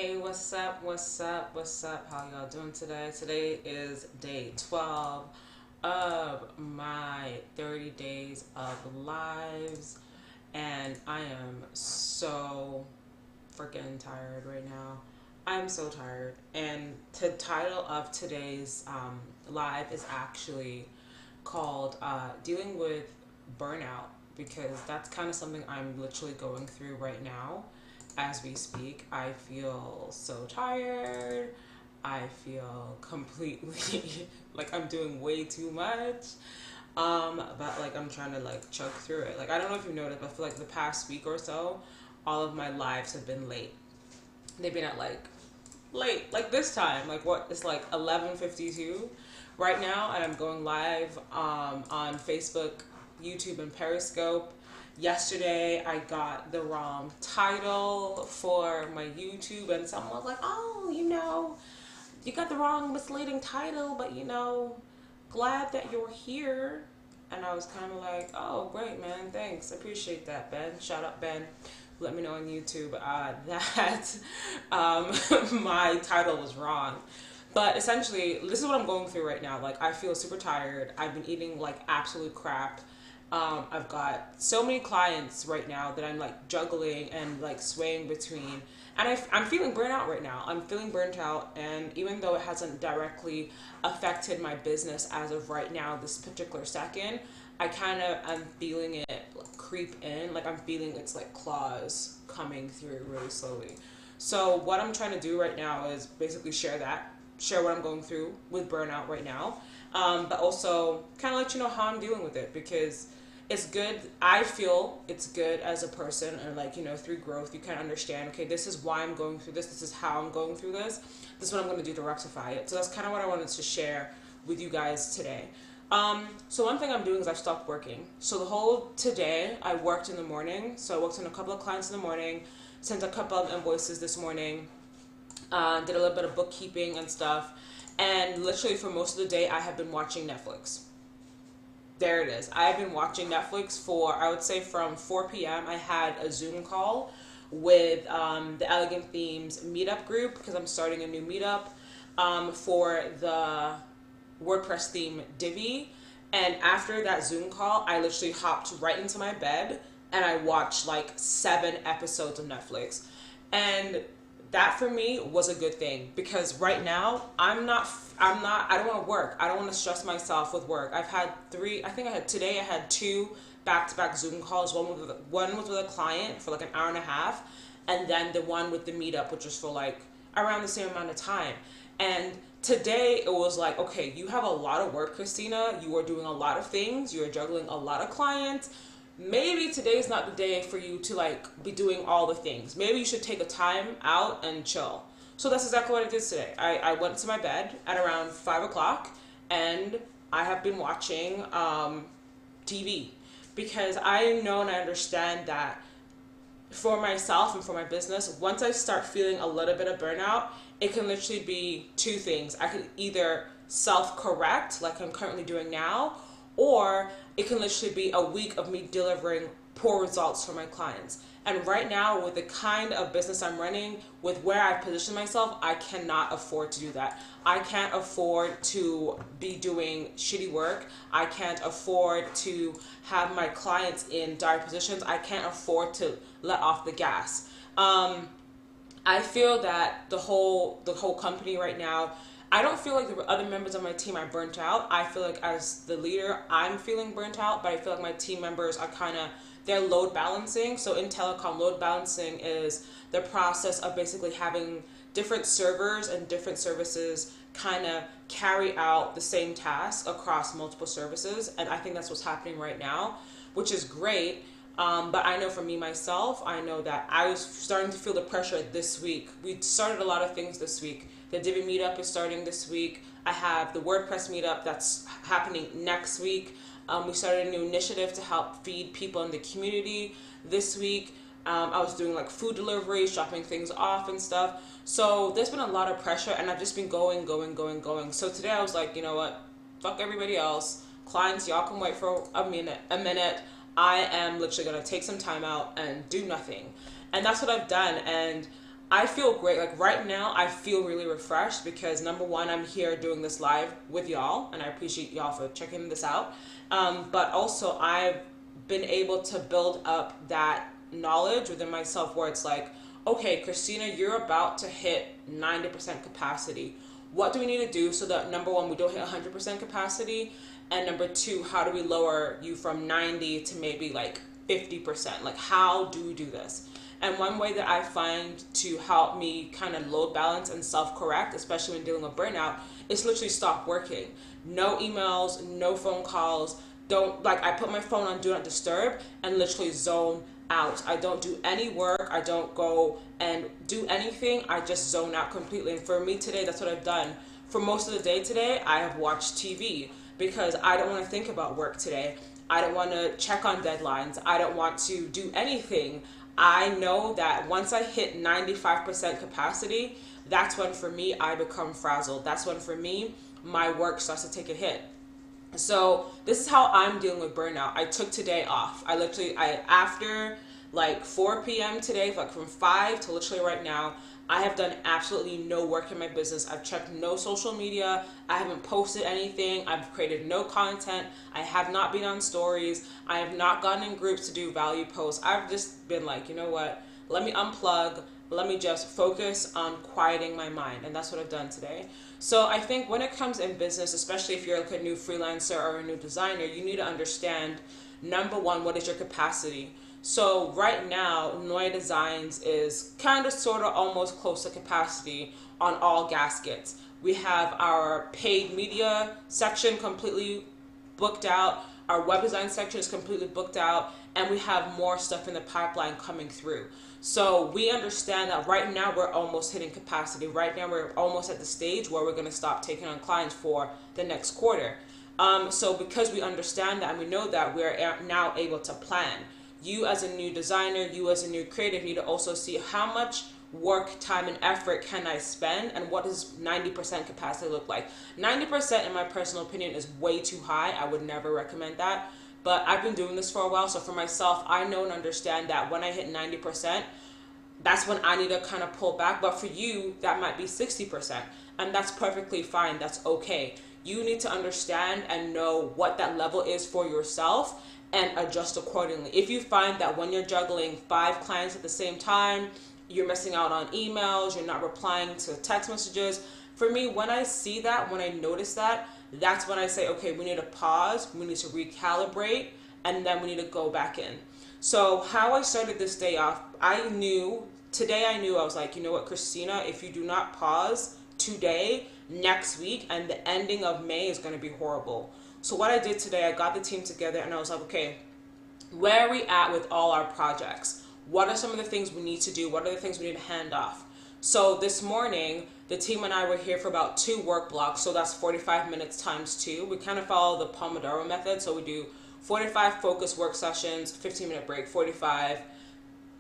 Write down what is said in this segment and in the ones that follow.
Hey, what's up? What's up? What's up? How y'all doing today? Today is day 12 of my 30 days of lives, and I am so freaking tired right now. I'm so tired, and the title of today's live is actually called Dealing with Burnout, because that's kind of something I'm literally going through right now as we speak. I feel so tired. I feel completely like I'm doing way too much. But like I'm trying to like chug through it. Like I don't know if you noticed, but I feel like the past week or so, all of my lives have been late. They've been at like late, like this time, like what it's like 11:52 right now, and I'm going live on Facebook, YouTube, and Periscope. Yesterday I got the wrong title for my YouTube, and someone was like, oh, you got the wrong misleading title, but glad that you're here. And I was kind of like, oh, great, man, thanks, appreciate that, Ben. Shout out, Ben. Let me know on YouTube that my title was wrong. But essentially, this is what I'm going through right now. Like, I feel super tired. I've been eating like absolute crap. I've got so many clients right now that I'm like juggling and like swaying between. And I'm feeling burnt out right now. I'm feeling burnt out. And even though it hasn't directly affected my business as of right now, this particular second, I'm feeling it like creep in. Like I'm feeling it's like claws coming through really slowly. So what I'm trying to do right now is basically share what I'm going through with burnout right now. But also kind of let you know how I'm dealing with it, because it's good. I feel it's good as a person, and like, through growth, you kind of understand, okay, this is why I'm going through this. This is how I'm going through this. This is what I'm going to do to rectify it. So that's kind of what I wanted to share with you guys today. So one thing I'm doing is I've stopped working. So the whole today I worked in the morning. So I worked on a couple of clients in the morning, sent a couple of invoices this morning, did a little bit of bookkeeping and stuff. And literally for most of the day, I have been watching Netflix. There it is. I've been watching Netflix for, I would say, from 4 p.m. I had a Zoom call with the Elegant Themes meetup group, because I'm starting a new meetup for the WordPress theme Divi. And after that Zoom call, I literally hopped right into my bed and I watched like 7 episodes of Netflix. And that for me was a good thing, because right now I don't want to work. I don't want to stress myself with work. Today I had 2 back-to-back Zoom calls. One was with a client for like an hour and a half, and then the one with the meetup, which was for like around the same amount of time. And today it was like, okay, you have a lot of work, Christina. You are doing a lot of things. You are juggling a lot of clients. Maybe today's not the day for you to like be doing all the things. Maybe you should take a time out and chill. So that's exactly what I did today. I went to my bed at around 5 o'clock, and I have been watching TV, because I know and I understand that for myself and for my business, once I start feeling a little bit of burnout, it can literally be 2 things. I could either self-correct, like I'm currently doing now, or it can literally be a week of me delivering poor results for my clients. And right now, with the kind of business I'm running, with where I've positioned myself, I cannot afford to do that. I can't afford to be doing shitty work. I can't afford to have my clients in dire positions. I can't afford to let off the gas. I feel that the whole company right now, I don't feel like the other members of my team are burnt out. I feel like as the leader, I'm feeling burnt out, but I feel like my team members are they're load balancing. So in telecom, load balancing is the process of basically having different servers and different services kind of carry out the same task across multiple services. And I think that's what's happening right now, which is great. But I know for me, myself, I know that I was starting to feel the pressure this week. We started a lot of things this week. The Divi meetup is starting this week. I have the WordPress meetup that's happening next week. We started a new initiative to help feed people in the community this week. I was doing like food delivery, shopping things off and stuff. So there's been a lot of pressure, and I've just been going. So today I was like, you know what? Fuck everybody else. Clients, y'all can wait for a minute. I am literally going to take some time out and do nothing. And that's what I've done. And I feel great. Like right now, I feel really refreshed because number one, I'm here doing this live with y'all, and I appreciate y'all for checking this out. But also, I've been able to build up that knowledge within myself where it's like, okay, Christina, you're about to hit 90% capacity. What do we need to do so that number one, we don't hit 100% capacity? And number two, how do we lower you from 90 to maybe like 50%? Like, how do we do this? And one way that I find to help me kind of load balance and self-correct, especially when dealing with burnout, is literally stop working. No emails, no phone calls. Don't, like, I put my phone on do not disturb and literally zone out. I don't do any work. I don't go and do anything. I just zone out completely. And for me today, that's what I've done. For most of the day today, I have watched TV because I don't want to think about work today. I don't want to check on deadlines. I don't want to do anything. I know that once I hit 95% capacity, that's when for me I become frazzled. That's when for me my work starts to take a hit. So this is how I'm dealing with burnout. I took today off. I after like 4 p.m. today, like from 5 to literally right now, I have done absolutely no work in my business. I've checked no social media. I haven't posted anything. I've created no content. I have not been on stories. I have not gotten in groups to do value posts. I've just been like, you know what? Let me unplug. Let me just focus on quieting my mind. And that's what I've done today. So I think when it comes in business, especially if you're like a new freelancer or a new designer, you need to understand, number one, what is your capacity? So right now, Noya Designs is kind of sort of almost close to capacity on all gaskets. We have our paid media section completely booked out. Our web design section is completely booked out, and we have more stuff in the pipeline coming through. So we understand that right now we're almost hitting capacity. Right now we're almost at the stage where we're going to stop taking on clients for the next quarter. So because we understand that and we know that, we're now able to plan. You as a new designer, you as a new creative need to also see how much work, time, and effort can I spend, and what does 90% capacity look like. 90% in my personal opinion is way too high. I would never recommend that. But I've been doing this for a while, so for myself, I know and understand that when I hit 90%, that's when I need to kind of pull back. But for you, that might be 60%, and that's perfectly fine. That's okay. You need to understand and know what that level is for yourself and adjust accordingly. If you find that when you're juggling 5 clients at the same time, you're missing out on emails, you're not replying to text messages. For me, when I see that, when I notice that, that's when I say, okay, we need to pause, we need to recalibrate, and then we need to go back in. So how I started this day off, today I knew, I was like, you know what, Christina, if you do not pause today, next week, and the ending of May is going to be horrible. So what I did today, I got the team together and I was like, okay, where are we at with all our projects? What are some of the things we need to do? What are the things we need to hand off? So this morning, the team and I were here for about 2 work blocks. So that's 45 minutes times 2. We kind of follow the Pomodoro method. So we do 45 focus work sessions, 15-minute break, 45,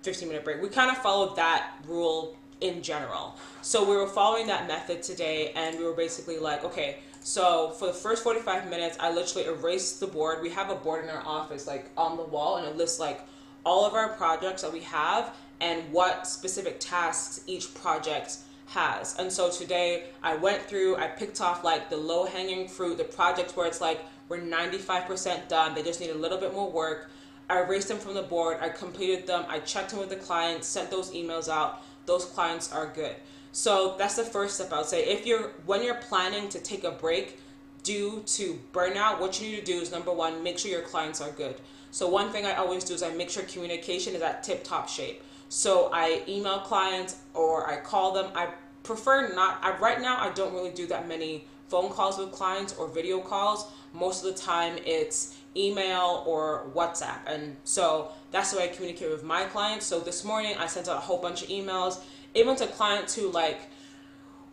15-minute break. We kind of followed that rule in general. So we were following that method today, and we were basically like, okay, so for the first 45 minutes, I literally erased the board. We have a board in our office, like on the wall, and it lists like all of our projects that we have and what specific tasks each project has. And so today I went through, I picked off like the low-hanging fruit, the projects where it's like we're 95% done, they just need a little bit more work. I erased them from the board, I completed them, I checked in with the clients, sent those emails out. Those clients are good. So that's the first step I would say. When you're planning to take a break due to burnout, what you need to do is, number one, make sure your clients are good. So one thing I always do is I make sure communication is at tip-top shape. So I email clients or I call them. I prefer not, right now I don't really do that many phone calls with clients or video calls. Most of the time it's email or WhatsApp. And so that's the way I communicate with my clients. So this morning I sent out a whole bunch of emails, even to clients who like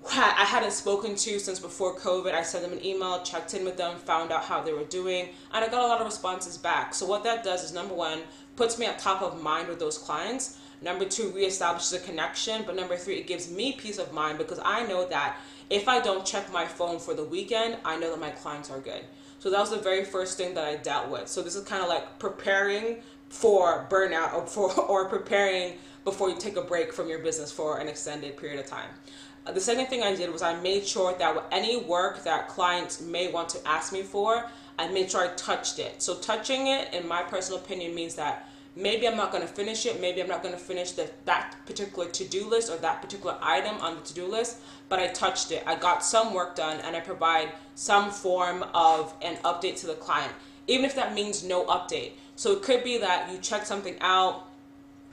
I hadn't spoken to since before COVID. I sent them an email, checked in with them, found out how they were doing, and I got a lot of responses back. So what that does is, number one, puts me at top of mind with those clients. Number two, reestablishes a connection. But number three, it gives me peace of mind because I know that if I don't check my phone for the weekend, I know that my clients are good. So that was the very first thing that I dealt with. So this is kind of like preparing for burnout or preparing before you take a break from your business for an extended period of time. The second thing I did was I made sure that any work that clients may want to ask me for, I made sure I touched it. So touching it, in my personal opinion, means that maybe I'm not going to finish it. Maybe I'm not going to finish that particular to-do list or that particular item on the to-do list, but I touched it. I got some work done, and I provide some form of an update to the client, even if that means no update. So it could be that you check something out,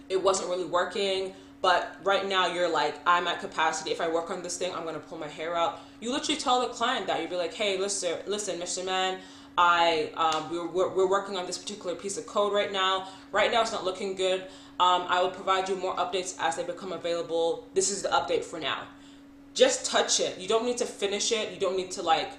it wasn't really working, but right now you're like, I'm at capacity. If I work on this thing, I'm going to pull my hair out. You literally tell the client that. You'd be like, hey, listen, Mr. Man, we're working on this particular piece of code right now. Right now it's not looking good. I will provide you more updates as they become available. This is the update for now. Just touch it. You don't need to finish it. You don't need to like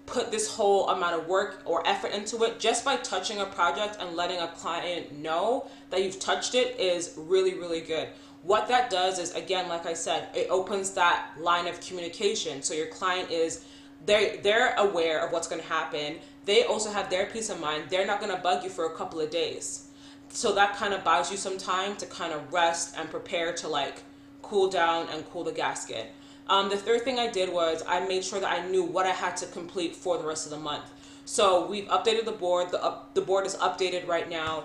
put this whole amount of work or effort into it. Just by touching a project and letting a client know that you've touched it is really, really good. What that does is, again, like I said, it opens that line of communication. So your client is, they're aware of what's going to happen. They also have their peace of mind. They're not going to bug you for a couple of days. So that kind of buys you some time to kind of rest and prepare to like cool down and cool the gasket. The third thing I did was I made sure that I knew what I had to complete for the rest of the month. So we've updated the board. The board is updated right now.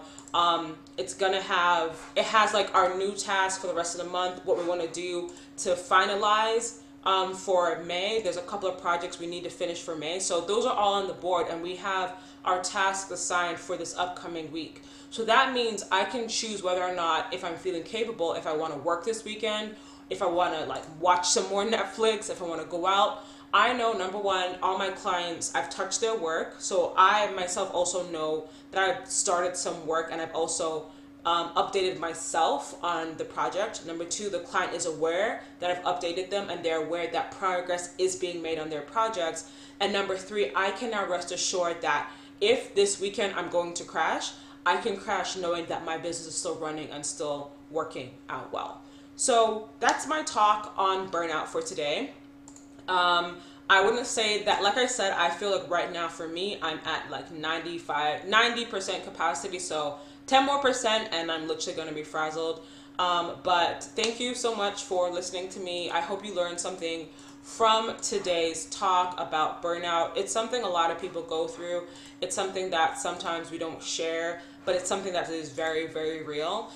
It has like our new task for the rest of the month, what we want to do to finalize for May. There's a couple of projects we need to finish for May. So those are all on the board, and we have our tasks assigned for this upcoming week. So that means I can choose whether or not, if I'm feeling capable, if I want to work this weekend, if I want to like watch some more Netflix, if I want to go out. I know, number one, all my clients, I've touched their work. So I myself also know that I've started some work, and I've also updated myself on the project. Number two, the client is aware that I've updated them, and they're aware that progress is being made on their projects. And number three, I can now rest assured that if this weekend I'm going to crash, I can crash knowing that my business is still running and still working out well. So that's my talk on burnout for today. I wouldn't say that, like I said, I feel like right now for me, I'm at like 90% capacity. So 10% more and I'm literally going to be frazzled. But thank you so much for listening to me. I hope you learned something from today's talk about burnout. It's something a lot of people go through. It's something that sometimes we don't share, but it's something that is very, very real.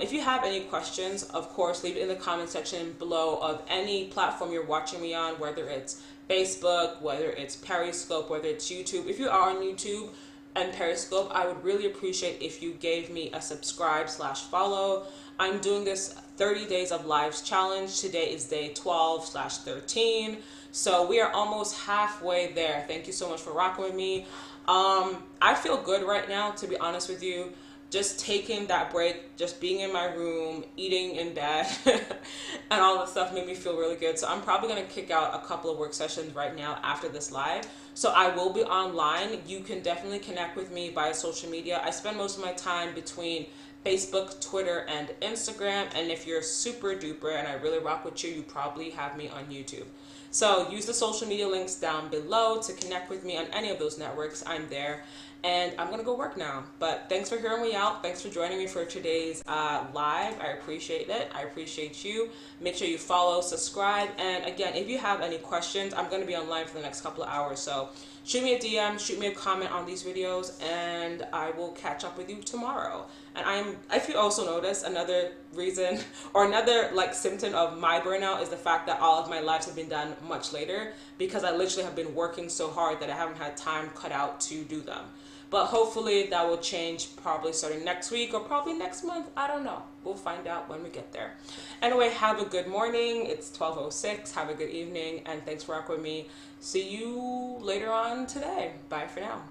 If you have any questions, of course, leave it in the comment section below of any platform you're watching me on, whether it's Facebook, whether it's Periscope, whether it's YouTube. If you are on YouTube and Periscope, I would really appreciate if you gave me a subscribe/follow. I'm doing this 30 days of lives challenge. Today is day 12/13. So we are almost halfway there. Thank you so much for rocking with me. I feel good right now, to be honest with you. Just taking that break, just being in my room, eating in bed, and all that stuff made me feel really good. So I'm probably going to kick out a couple of work sessions right now after this live. So I will be online. You can definitely connect with me via social media. I spend most of my time between Facebook, Twitter, and Instagram. And if you're super duper and I really rock with you, you probably have me on YouTube. So use the social media links down below to connect with me on any of those networks. I'm there. And I'm going to go work now. But thanks for hearing me out. Thanks for joining me for today's live. I appreciate it. I appreciate you. Make sure you follow, subscribe. And again, if you have any questions, I'm going to be online for the next couple of hours. So shoot me a DM, shoot me a comment on these videos, and I will catch up with you tomorrow. And if you also notice, another reason or another like symptom of my burnout is the fact that all of my lives have been done much later, because I literally have been working so hard that I haven't had time cut out to do them. But hopefully that will change probably starting next week or probably next month. I don't know. We'll find out when we get there. Anyway, have a good morning. It's 12:06. Have a good evening. And thanks for rocking with me. See you later on today. Bye for now.